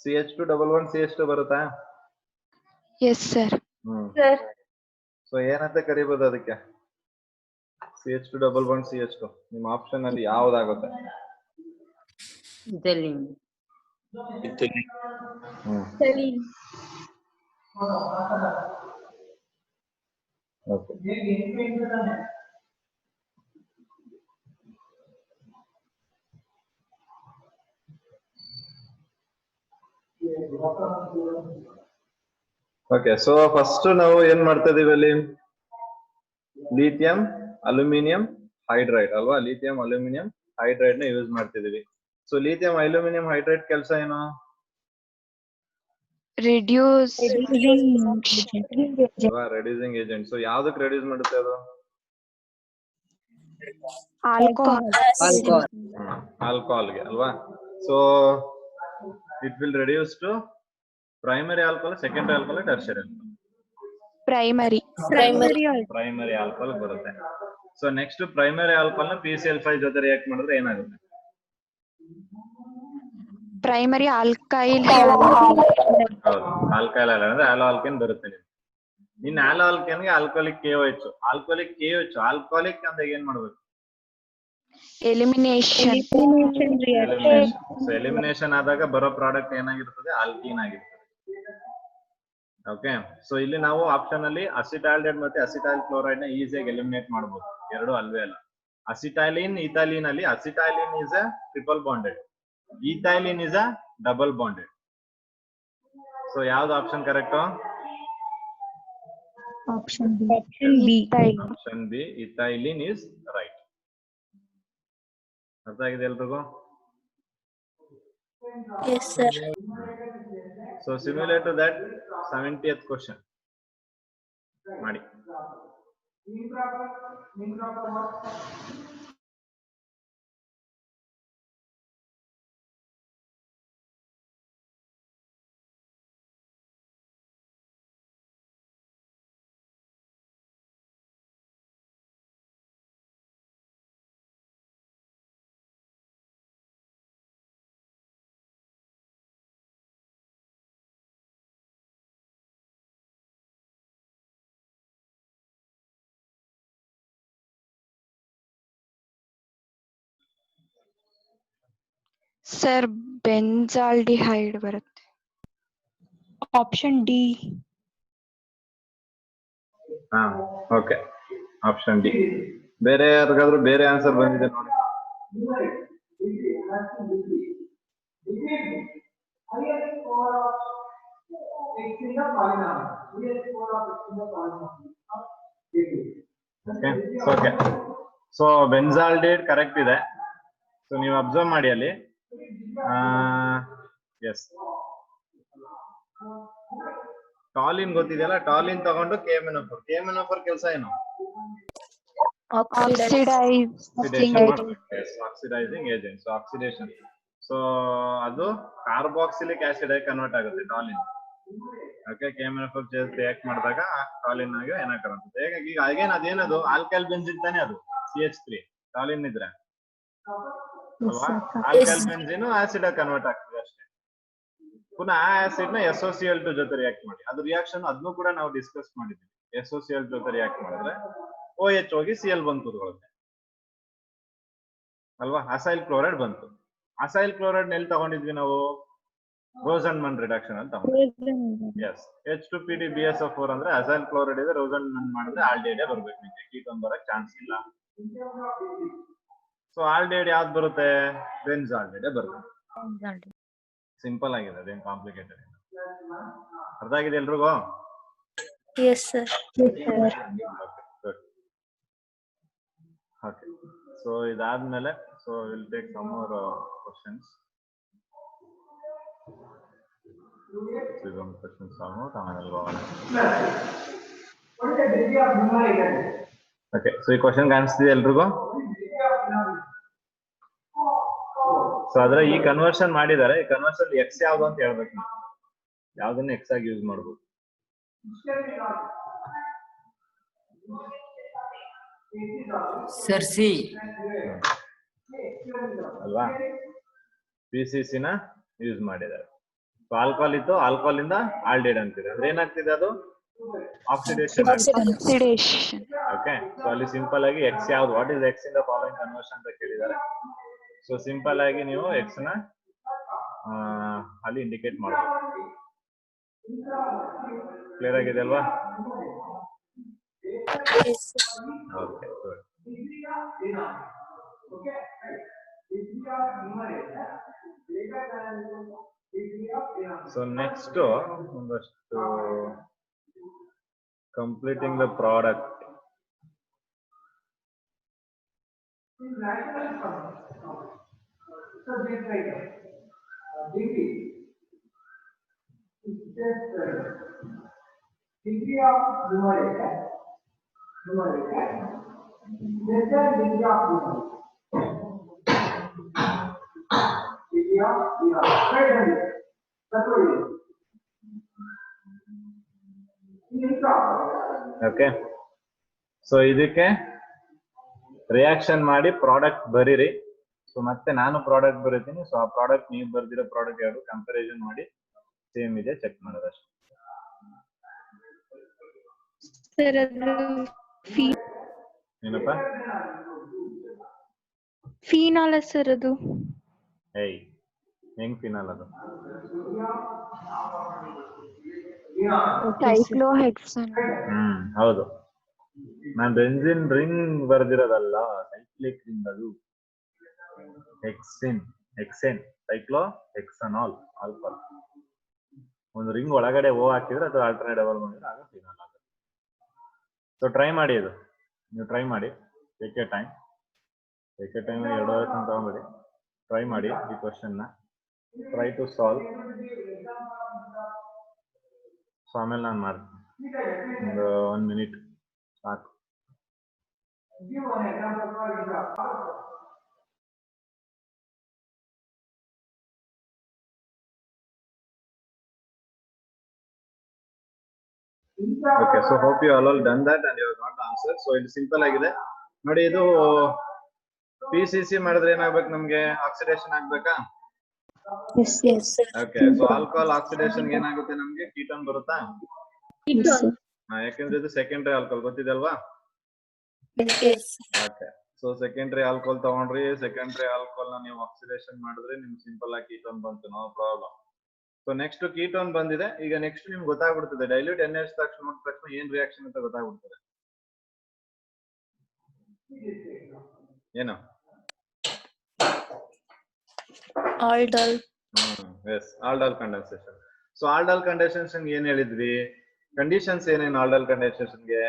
CH211 CH2 ಬರುತ್ತಾ? Yes sir. Sir. ಸೊ ಏನಂತ ಕರಿಬಹುದು ಅದಕ್ಕೆ? CH211 CH2 ನಿಮ್ಮ ಆಪ್ಷನ್ ಅಲ್ಲಿ ಯಾವ್ದಾಗುತ್ತೆ? Ethylene. Saline. Okay. Okay, so first ನಾವು ಏನ್ ಮಾಡ್ತಾ ಇದೀವಿ ಅಲ್ಲಿ? ಲಿಥಿಯಂ ಅಲ್ಯೂಮಿನಿಯಂ ಹೈಡ್ರೈಡ್ ಅಲ್ವಾ? ಲಿಥಿಯಂ ಅಲ್ಯೂಮಿನಿಯಂ ಹೈಡ್ರೈಡ್ ನ ಯೂಸ್ ಮಾಡ್ತಿದೀವಿ. ಸೊ ಲಿಥಿಯಂ ಅಲ್ಯೂಮಿನಿಯಂ ಹೈಡ್ರೈಡ್ ಕೆಲಸ ಏನು? Reducing agent. ಸೊ ಯಾವ್ದಕ್ಕೆ ರೆಡ್ಯೂಸ್ ಮಾಡುತ್ತೆ ಅದು? ಆಲ್ಕೋಹಾಲ್ಗೆ ಅಲ್ವಾ? So it will reduce to primary alcohol, secondary alcohol, tertiary alcohol? Primary alcohol ಬರುತ್ತೆ. ಸೊ ನೆಕ್ಸ್ಟ್ ಪ್ರೈಮರಿ ಆಲ್ಕೋಹಾಲ್ ನ PCl5 ಜೊತೆ ರಿಯಾಕ್ಟ್ ಮಾಡಿದ್ರೆ ಏನಾಗುತ್ತೆ? Primary alkyl. ಹೌದು, ಆಲ್ಕೈಲ್ ಅಂದ್ರೆ ಆಲೋ ಆಲ್ಕೇನ್ ಬರುತ್ತೆ ನಿಮ್ಗೆ. ಇನ್ ಆಲೋ ಆಲ್ಕೇನ್ಗೆ alcoholic KOH. Alcoholic KOH alcoholic ಅಂದಾಗ ಏನ್ ಮಾಡ್ಬೇಕು? ಎಲಿಮಿನೇಷನ್. ಸೊ ಎಲಿಮಿನೇಷನ್ ಆದಾಗ ಬರೋ ಪ್ರಾಡಕ್ಟ್ ಏನಾಗಿರ್ತದೆ? ಆಲ್ಕೀನ್ ಆಗಿರ್ತದೆ. ಓಕೆ, ಸೊ ಇಲ್ಲಿ ನಾವು ಆಪ್ಷನ್ ಅಲ್ಲಿ ಅಸಿಟಾಲ್ಡೆಡ್ ಮತ್ತೆ ಅಸಿಟೈಲ್ ಕ್ಲೋರೈಡ್ ನ ಈಸಿಯಾಗಿ ಎಲಿಮಿನೇಟ್ ಮಾಡಬಹುದು. ಎರಡು ಅಲ್ವೇ ಅಲ್ಲ. ಅಸಿಟೈಲಿನ್ ಇಥೈಲಿನ್ ಅಲ್ಲಿ acetylene is a triple bonded, ethylene is a double bonded. So ಯಾವ್ದು option correct? Option B. Option B, ethylene is right. ಅರ್ಥ ಆಗಿದೆ ಎಲ್ರಿಗೂ? Yes, sir. So similar to that 70th question ಮಾಡಿ. ಸರ್ ಬೆನ್ಸಾಲ್ಡಿಹೈಡ್ ಬರುತ್ತೆ. Option D. ಹಾ, okay, option D. ಬೇರೆ ಯಾರಿಗಾದ್ರೂ ಬೇರೆ ಆನ್ಸರ್ ಬಂದಿದೆ ನೋಡಿ. ಓಕೆ, ಸೊ ಬೆನ್ಸಾಲ್ಡೇಟ್ ಕರೆಕ್ಟ್ ಇದೆ. ಸೊ ನೀವು ಅಬ್ಸರ್ವ್ ಮಾಡಿ ಅಲ್ಲಿ. ಎಸ್, ಟಾಲಿನ್ ಗೊತ್ತಿದೆಯಲ್ಲ, ಟಾಲಿನ್ ತಗೊಂಡು KMnO4 ಕೆಲಸ ಏನು? Oxidising agent. So oxidation. So ಅದು ಕಾರ್ಬಾಕ್ಸಿಲಿಕ್ ಆಸಿಡ್ ಆಗಿ ಕನ್ವರ್ಟ್ ಆಗುತ್ತೆ ಟಾಲಿನ್. ಓಕೆ, KMnO4 ರಿಯಾಕ್ಟ್ ಮಾಡಿದಾಗ ಟಾಲಿನ್ ಆಗಿ ಏನಾಗ್ತದೆ ಅಂತ. ಹೇಗಾಗಿ ಈಗ ಅಗೇನ್ ಅದೇನದು ಆಲ್ಕೈಲ್ ಬೆಂಜಿನ್ ತಾನೇ, ಅದು CH3 ಟಾಲಿನ್ ಇದ್ರೆ ಅಲ್ವಾ? ಆಲ್ಕೈಲ್ ಬೆಂಜಿನ್ ಆಸಿಡ್ ಆಗಿ ಕನ್ವರ್ಟ್ ಆಗ್ತದೆ ಅಷ್ಟೇ. ಪುನಃ ಆ ಆಸಿಡ್ ನ SOCl2 ಜೊತೆ ರಿಯಾಕ್ಟ್ ಮಾಡಿ, ಅದು ರಿಯಾಕ್ಷನ್ ಅದನ್ನು ಕೂಡ ನಾವು ಡಿಸ್ಕಸ್ ಮಾಡಿದ್ವಿ. SOCl ಜೊತೆ ರಿಯಾಕ್ಟ್ ಮಾಡಿದ್ರೆ OH ಹೋಗಿ Cl ಬಂದು ಕೂತ್ಕೊಳ್ಳುತ್ತೆ ಅಲ್ವಾ? ಅಸೈಲ್ ಕ್ಲೋರೈಡ್ ಬಂತು. ಅಸೈಲ್ ಕ್ಲೋರೈಡ್ ಎಲ್ಲಿ ತಗೊಂಡಿದ್ವಿ ನಾವು? ರೋಸನ್ಮನ್ ರಿಡಕ್ಷನ್ ಅಂತ. ಎಸ್, H2PdBSO4 ಅಂದ್ರೆ ಅಸೈಲ್ ಕ್ಲೋರೈಡ್ ಇದೆ, ರೋಸನ್ಮನ್ ಮಾಡಿದ್ರೆ ಆಲ್ಡಿಹೈಡ್ ಬರ್ಬೇಕು. ನಿಮಗೆ ಕೀಟೋನ್ ಬರಕ್ ಚಾನ್ಸ್ ಇಲ್ಲ. ಸೊ ಆಲ್ಡಿಹೈಡ್ ಯಾವ್ದು ಬರುತ್ತೆ? ಬೆನ್ಸಾಲ್ಡೇಟ್ ಬರುತ್ತೆ. ಸಿಂಪಲ್ ಆಗಿದೆ, ಅದೇನು ಕಾಂಪ್ಲಿಕೇಟೆಡ್. ಅರ್ಥ ಆಗಿದೆ ಎಲ್ರಿಗೂ? Yes, sir. ಓಕೆ, ಸೊ ಇದಾದ್ಮೇಲೆ so will take some more questions. ಇದೊಂದು ಕ್ವಶನ್ ಸಾಲ್ವ್ ಮಾಡಿ ಆಮೇಲೆ ಹೋಗೋಣ. ಓಕೆ, ಸೊ ಈ ಕ್ವಶನ್ ಕಾಣಿಸ್ತಿದೆ ಎಲ್ರಿಗೂ? ಸೊ ಅದ್ರ ಈ ಕನ್ವರ್ಷನ್ ಮಾಡಿದ್ದಾರೆ. ಈ ಕನ್ವರ್ಷನ್ ಎಕ್ಸ್ ಯಾವ್ದು ಅಂತ ಹೇಳ್ಬೇಕು ನೀವು. ಯಾವ್ದನ್ನ ಎಕ್ಸ್ ಆಗಿ ಯೂಸ್ ಮಾಡ್ಬೋದು. ಸರ್ ಸಿ ಅಲ್ವಾ? PCC ನ ಯೂಸ್ ಮಾಡಿದ್ದಾರೆ. ಆಲ್ಕೋಹಾಲ್ ಇತ್ತು, ಆಲ್ಕೋಹಾಲ್ ಇಂದ ಆಲ್ಡಿಹೈಡ್ ಅಂತಿದೆ. ಅಂದ್ರೆ ಏನಾಗ್ತಿದೆ ಅದು ಆಕ್ಸಿಡೇಷನ್. ಆಕ್ಸಿಡೇಷನ್. ಓಕೆ, ಸೊ ಅಲ್ಲಿ ಸಿಂಪಲ್ ಆಗಿ ಎಕ್ಸ್ ಯಾವ್ದು, what is X in the following conversion ಅಂತ ಕೇಳಿದ್ದಾರೆ. ಸೊ ಸಿಂಪಲ್ ಆಗಿ ನೀವು ಎಕ್ಸ್ ನ ಅಲ್ಲಿ ಇಂಡಿಕೇಟ್ ಮಾಡಬಹುದು. ಕ್ಲಿಯರ್ ಆಗಿದೆ ಅಲ್ವಾ? Okay, good. ಸೊ ನೆಕ್ಸ್ಟ್ ಒಂದಷ್ಟು completing the product. Okay, so ಇದಕ್ಕೆ ರಿಯಾಕ್ಷನ್ ಮಾಡಿ ಪ್ರಾಡಕ್ಟ್ ಬರೀರಿ. ಸೊ ಮತ್ತೆ ನಾನು ಪ್ರಾಡಕ್ಟ್ ಬರೀತೀನಿ. ಸೊ ಆ ಪ್ರಾಡಕ್ಟ್ ನೀವು ಬರ್ದಿರೋ ಪ್ರಾಡಕ್ಟ್ ಯಾವುದು ಕಂಪ್ಯಾರಿಸನ್ ಮಾಡಿ ಸೇಮ್ ಇದೆ ಚೆಕ್ ಮಾಡೋದಷ್ಟೇ. ಸರ್ ಅದು ಏನಪ್ಪ? ಫೀನಾಲ್ ಸರ್ ಅದು. ಏಯ್, ಹೆಂಗ್ ಫಿನಾಲ್ ಅದು? ಸೈಕ್ಲೋಹೆಕ್ಸನ್. ಹೌದು. ನಾನ್ ಬೆಂಜಿನ್ ರಿಂಗ್ ಬರ್ದಿರೋದಲ್ಲ, ಸೈಕ್ಲಿಕ್ ರಿಂಗ್ ಅದು. ಹೆಕ್ಸೇನ್ ಸೈಕ್ಲೋ ಹೆಕ್ಸನಾಲ್ ಆಲ್ಕೋಹಾಲ್. ಒಂದು ರಿಂಗ್ ಒಳಗಡೆ ಓ ಹಾಕಿದ್ರೆ ಅದು ಆಲ್ಟರ್ನೇಟ್ ಡಬಲ್ ಮಾಡಿದ್ರೆ ಆಗ ಫಿನಾಲ್ ಆಗುತ್ತೆ. ಸೊ ಟ್ರೈ ಮಾಡಿ, ಇದು ನೀವು ಟ್ರೈ ಮಾಡಿ. ಟೇಕ್ ಎ ಟೈಮ್ 2 ಅವರ್ಸ್ ತಗೊಂಡ್ಬಿಡಿ. ಟ್ರೈ ಮಾಡಿ ಈ ಕ್ವಶನ್ ನ, ಟ್ರೈ ಟು ಸಾಲ್ವ್. ಸೊ ಆಮೇಲೆ ನಾನು ಮಾಡ್ತೀನಿ, ಒಂದು 1 ಮಿನಿಟ್ ಸಾಕು. Okay, so hope you all done that and you have got the answer. So ಇದು ಸಿಂಪಲ್ ಆಗಿದೆ ನೋಡಿ. ಇದು PCC ಮಾಡಿದ್ರೆ ಏನಾಗ್ಬೇಕು ನಮ್ಗೆ? ಆಕ್ಸಿಡೇಷನ್ ಆಗ್ಬೇಕಾ? ಓಕೆ, ಸೊ ಆಲ್ಕೋಹಾಲ್ ಆಕ್ಸಿಡೇಷನ್ ಏನಾಗುತ್ತೆ ನಮ್ಗೆ? ಕೀಟೋನ್ ಬರುತ್ತಾ? ಯಾಕಂದ್ರೆ ಇದು ಸೆಕೆಂಡರಿ ಆಲ್ಕೋಹಾಲ್, ಗೊತ್ತಿದಲ್ವಾ? ಓಕೆ, ಸೊ ಸೆಕೆಂಡರಿ ಆಲ್ಕೋಹಾಲ್ ತಗೊಂಡ್ರಿ. ಸೆಕೆಂಡರಿ ಆಲ್ಕೋಹಾಲ್ ನ ನೀವು ಆಕ್ಸಿಡೇಷನ್ ಮಾಡಿದ್ರೆ ನಿಮ್ಗೆ ಸಿಂಪಲ್ ಆಗಿ ಕೀಟೋನ್ ಬಂತು, no problem. So next ketone ಬಂದಿದೆ. ಈಗ ನೆಕ್ಸ್ಟ್ ನಿಮ್ಗೆ ಗೊತ್ತಾಗ್ಬಿಡ್ತದೆ ಡೈಲ್ಯೂಟ್ NH ತಕ್ಷಣ ನೋಡಿದ ತಕ್ಷಣ ಏನ್ ರಿಯಾಕ್ಷನ್ ಅಂತ ಗೊತ್ತಾಗ್ಬಿಡ್ತದೆ. ಏನು? Aldol. Yes, aldol condensation. So aldol condensation ಏನ್ ಹೇಳಿದ್ವಿ? ಕಂಡೀಷನ್ಸ್ ಏನೇನು ಆಲ್ಡಾಲ್ ಕಂಡೆನ್ಸೇಷನ್ಗೆ?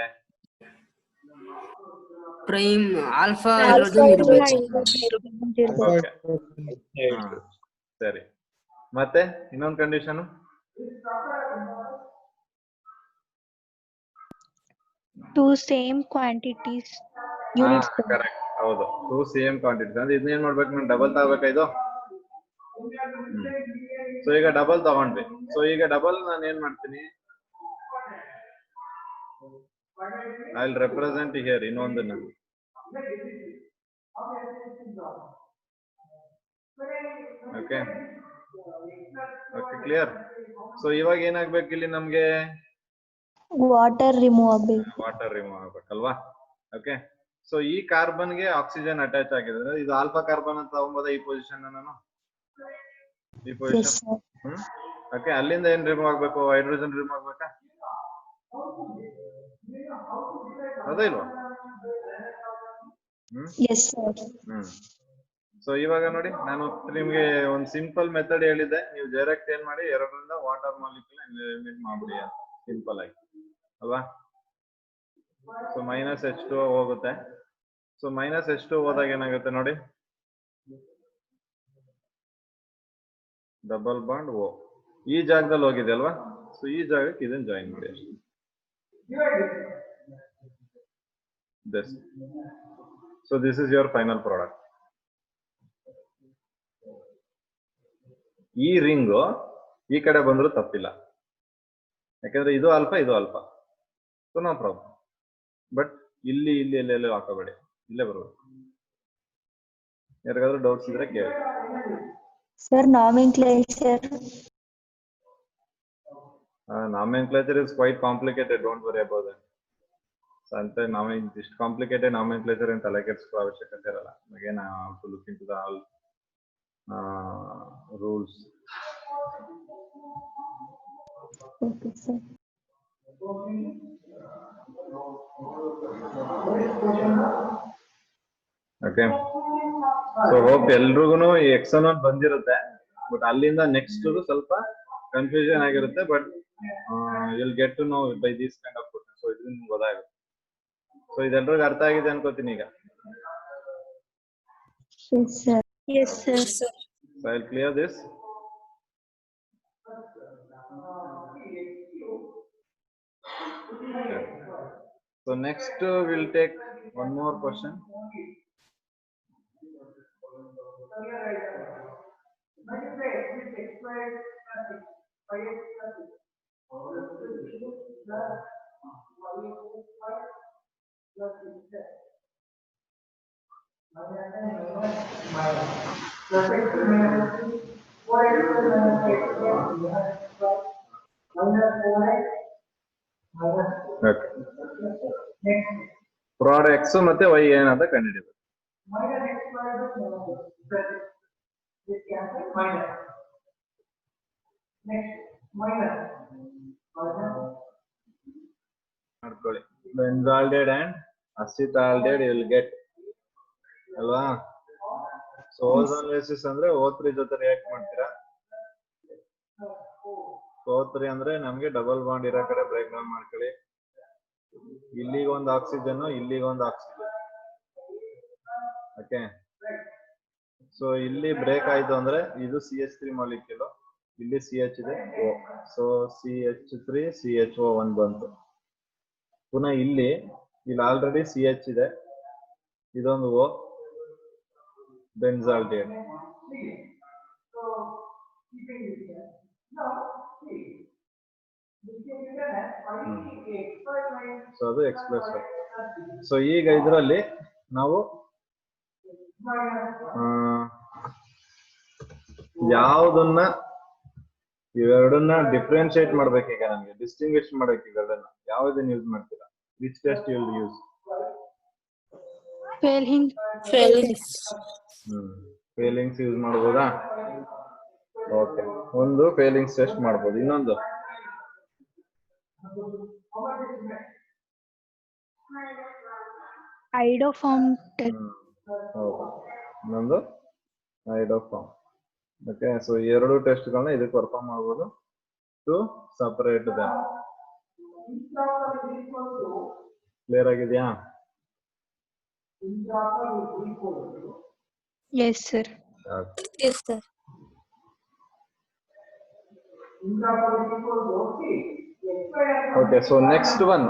ಪ್ರೈಮ್ ಆಲ್ಫಾ ಹೈಡ್ರೋಜನ್ ಇರಬೇಕು. ಸರಿ, ಮತ್ತೆ ಇನ್ನೊಂದು condition? Two same quantities units. Correct, ಹೌದು, 2 ಸೇಮ್ ಕ್ವಾಂಟಿಟೀಸ್. ಅಂದ್ರೆ ಇದನ್ನೇನ್ ಮಾಡ್ಬೇಕು? ನಾನು ಡಬಲ್ ತಗೋಬೇಕಾ ಇದು? ಸೊ ಈಗ ಡಬಲ್ ತಗೊಂಡ್ವಿ. ಸೊ ಈಗ ಡಬಲ್ ನಾನು ಏನ್ ಮಾಡ್ತೀನಿ? ಐ ವಿಲ್ ರೆಪ್ರೆಸೆಂಟ್ ಹಿಯರ್ ಇನ್ನೊಂದನ್ನ. Okay, okay, clear. ಸೊ ಇವಾಗ ಏನಾಗ್ಬೇಕು ಇಲ್ಲಿ ನಮ್ಗೆ? ವಾಟರ್ ರಿಮೂವ್ ಆಗ್ಬೇಕು. ವಾಟರ್ ರಿಮೂವ್ ಆಗ್ಬೇಕಲ್ವಾ? ಓಕೆ, ಸೊ ಈ ಕಾರ್ಬನ್ ಗೆ ಆಕ್ಸಿಜನ್ ಅಟ್ಯಾಚ್ ಆಗಿದೆ. ಇದು ಆಲ್ಫಾ ಕಾರ್ಬನ್ ಅಂತ ತಗೊಂಬೋದ ಈ ಪೊಸಿಷನ್ ನಾನು? ಈ ಪೊಸಿಷನ್. ಓಕೆ, ಅಲ್ಲಿಂದ ಏನ್ ರಿಮೂವ್ ಆಗ್ಬೇಕು? ಹೈಡ್ರೋಜನ್ ರಿಮೂವ್ ಆಗ್ಬೇಕಾ? ಅದೇ ಇಲ್ವಾ? ಸೊ ಇವಾಗ ನೋಡಿ, ನಾನು ನಿಮ್ಗೆ ಒಂದು ಸಿಂಪಲ್ ಮೆಥಡ್ ಹೇಳಿದ್ದೆ. ನೀವು ಡೈರೆಕ್ಟ್ ಏನ್ ಮಾಡಿ, ಎರಡರಿಂದ ವಾಟರ್ ಮಾಲಿಕ್ಯೂಲ್ ಎಲಿಮಿನೇಟ್ ಮಾಡ್ಬಿಡಿ ಅಂತ, ಸಿಂಪಲ್ ಆಗಿ ಅಲ್ವಾ? ಸೊ -H2O ಹೋಗುತ್ತೆ. ಸೊ -H2O ಹೋದಾಗ ಏನಾಗುತ್ತೆ ನೋಡಿ? ಡಬಲ್ ಬಾಂಡ್ O ಈ ಜಾಗದಲ್ಲಿ ಹೋಗಿದೆ ಅಲ್ವಾ? ಸೊ ಈ ಜಾಗಕ್ಕೆ ಇದನ್ನ ಜಾಯಿನ್ ಮಾಡಿ ಅಷ್ಟೇ. So this is your final product. ಈ ರಿಂಗು ಈ ಕಡೆ ಬಂದರೂ ತಪ್ಪಿಲ್ಲ, ಯಾಕಂದ್ರೆ ಇದು ಆಲ್ಫಾ ಇದು alpha, so no problem. But ಇಲ್ಲಿ ಎಲ್ಲೆಲ್ಲೂ ಹಾಕೋಬೇಡಿ, ಇಲ್ಲೇ ಬರ್ಬೇಕು. ಯಾರಿಗಾದ್ರೂ ಡೌಟ್ಸ್ ಇದ್ರೆ ಕೇಳಿ. Sir, nomenclature. Nomenclature is quite complicated, don't worry about that. So ಅಂತ ಇಷ್ಟು ಕಾಂಪ್ಲಿಕೇಟೆಡ್ ನಾಮೆನ್ಕ್ಲೇಚರ್ ಅಂತ ತಲೆ ಕೆಡಿಸ್ಕೋ ಅವಶ್ಯಕತೆ ಇರಲ್ಲ. Again, I have to look into the all rules. Okay, sir. Okay, so hope ಎಲ್ರಿಗೂ ಈ ಎಕ್ಸ್ಟರ್ನಲ್ ಬಂದಿರುತ್ತೆ, ಬಟ್ ಅಲ್ಲಿಂದ ನೆಕ್ಸ್ಟ್ ಸ್ವಲ್ಪ ಕನ್ಫ್ಯೂಷನ್ ಆಗಿರುತ್ತೆ. But will get to know by this kind of question. So ಇದರಿಂದ ನಿಮ್ಗೆ ಗೊತ್ತಾಗುತ್ತೆ. ಸೊ ಇದೆಲ್ಲರಿಗೂ ಅರ್ಥ ಆಗಿದೆ ಅನ್ಕೋತೀನಿ ಈಗ. Yes, sir. Yes, sir. So I'll clear this. Okay. So next we'll take one more question. Okay. Prod x ಮತ್ತೆ y ಏನಂತ ಕಂಡುಹಿಡಿಯಬೇಕು. ಮಾಡ್ಕೊಳ್ಳಿ. Benzaldehyde and acetaldehyde you will get ಅಲ್ವಾ. ಸೊ ಓಝೋನ್ ಬೇಸಿಸ್ ಅಂದ್ರೆ O3 ಜೊತೆ ರಿಯಾಕ್ಟ್ ಮಾಡ್ತೀರಾ. O3 ಅಂದ್ರೆ ನಮ್ಗೆ ಡಬಲ್ ಬಾಂಡ್ ಇರೋ ಕಡೆ ಬ್ರೇಕ್ ಡೌನ್ ಮಾಡ್ಕೊಳ್ಳಿ. ಇಲ್ಲಿಗೆ ಒಂದು ಆಕ್ಸಿಜನ್, ಇಲ್ಲಿಗೆ ಒಂದು ಆಕ್ಸಿಜನ್. ಓಕೆ, ಸೊ ಇಲ್ಲಿ ಬ್ರೇಕ್ ಆಯ್ತು ಅಂದ್ರೆ ಇದು CH3 ಮಾಲಿಕ್ಯೂಲ್, ಇಲ್ಲಿ CH ಇದೆ O, ಸೊ CH3 CHO1 ಬಂತು. ಪುನಃ ಇಲ್ಲಿ ಆಲ್ರೆಡಿ CH ಇದೆ, ಇದೊಂದು O, ಬೆನ್ಸಾಲ್ಡಿಹೈಡ್. ಸೊ ಅದು ಎಕ್ಸ್ಪ್ರೆಸ್. ಸೊ ಈಗ ಇದರಲ್ಲಿ ನಾವು ಯಾವುದನ್ನ ಇವೆರಡನ್ನ ಡಿಫ್ರೆನ್ಶಿಯೇಟ್ ಮಾಡ್ಬೇಕೀಗ, ನಮ್ಗೆ ಡಿಸ್ಟಿಂಗ್ವಿಶ್ ಮಾಡ್ಬೇಕು. ಇವೆರಡನ್ನ ಯಾವ್ದನ್ನ ಯೂಸ್ ಮಾಡ್ತೀರಾ? Which test you will use? Fehling's use ಮಾಡ್ಬೋದಾ? ಓಕೆ, ಒಂದು ಫೇಲಿಂಗ್ಸ್ ಟೆಸ್ಟ್ ಮಾಡ್ಬೋದು. ಇನ್ನೊಂದು Iodoform test. ಇನ್ನೊಂದು ಐಡೋಫಾರ್ಮ್. ಓಕೆ, ಸೊ ಎರಡು ಟೆಸ್ಟ್ಗಳನ್ನ ಇದಕ್ಕೆ ಪರ್ಫಾರ್ಮ್ ಮಾಡ್ಬೋದು ಟು ಸಪರೇಟ್ ದೆಮ್. ಕ್ಲಿಯರ್ ಆಗಿದೆಯಾ? Yes, sir. Yes, sir. Okay, so next one.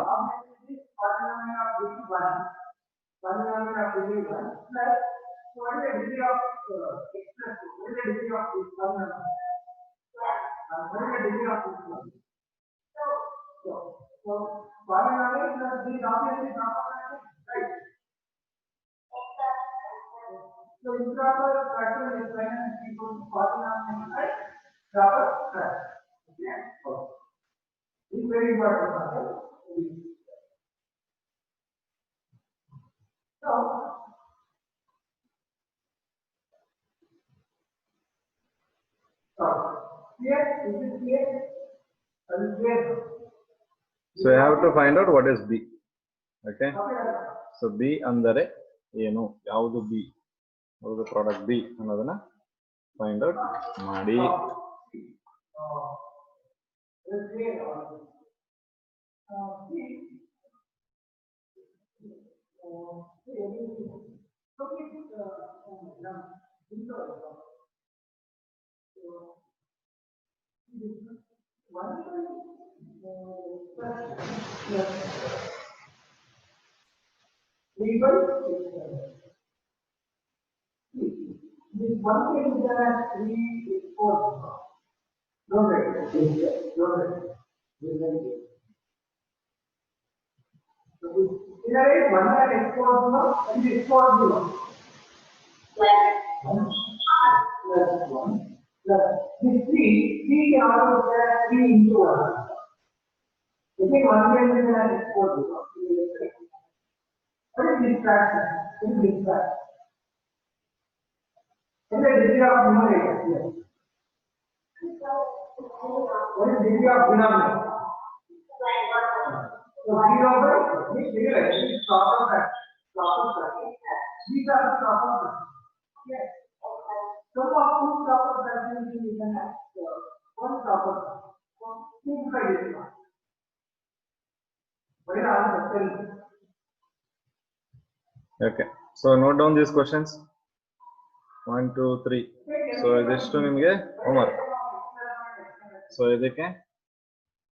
So improper fraction is when equal to polynomial by proper fraction. Okay. This is very important. So here is it clear? So you have to find out what is B. Okay. So B ಅಂದರೆ ಏನು, ಯಾವುದು B, ಯಾವುದು product B ಅನ್ನೋದನ್ನ find out ಮಾಡಿ. This one thing is that 3 is 4. Don't write it. Don't write it. Just write it. So in a way, 1 and x4 0 and x4 0. Plus 1 plus this 3 can also get 3 into 1. Okay, 1 can be an x4 0. What is this fraction? What is this fraction? What is the degree of numerator here? What is the degree of denominator? So 0 by this is proper fraction. These are the proper fractions. Yes. Some of two proper fractions you can have one proper fraction. So simplify this one. What is our answer? Okay, so note down these questions. 1, 2, 3. So ಇದೆಷ್ಟು ನಿಮಗೆ homework. So ಇದಕ್ಕೆ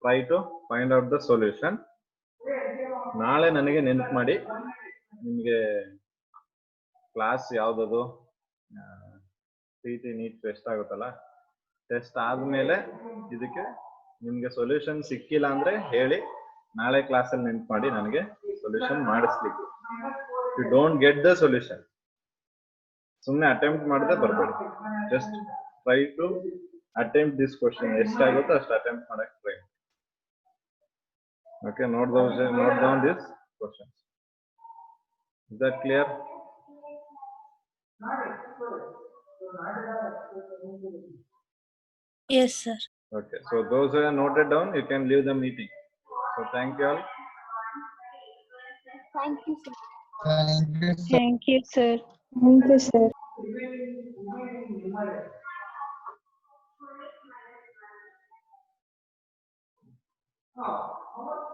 try to find out the solution. ನಾಳೆ ನನಗೆ ನೆನಪು ಮಾಡಿ ನಿಮಗೆ class ಯಾವ್ದದು CET neat test ಆಗುತ್ತಲ್ಲ, ಟೆಸ್ಟ್ ಆದ್ಮೇಲೆ ಇದಕ್ಕೆ ನಿಮ್ಗೆ ಸೊಲ್ಯೂಷನ್ ಸಿಕ್ಕಿಲ್ಲ ಅಂದ್ರೆ ಹೇಳಿ, ನಾಳೆ ಕ್ಲಾಸಲ್ಲಿ ನೆನಪು ಮಾಡಿ ನನಗೆ ಸೊಲ್ಯೂಷನ್ ಮಾಡಿಸ್ಲಿಕ್ಕೆ. You don't get the solution, ಸುಮ್ಮನೆ ಅಟೆಂಪ್ಟ್ ಮಾಡದೆ ಬರ್ಬೇಡಿ. Just try to attempt this question. ಎಷ್ಟಾಗುತ್ತೋ ಅಷ್ಟು ಅಟೆಂಪ್ಟ್ ಮಾಡಕ್ try. Okay, note down these questions. Is that clear? Yes, sir. Okay, so those who are noted down, you can leave the meeting. So thank you all. Thank you, sir. Thank you, sir. Thank you, sir. Now,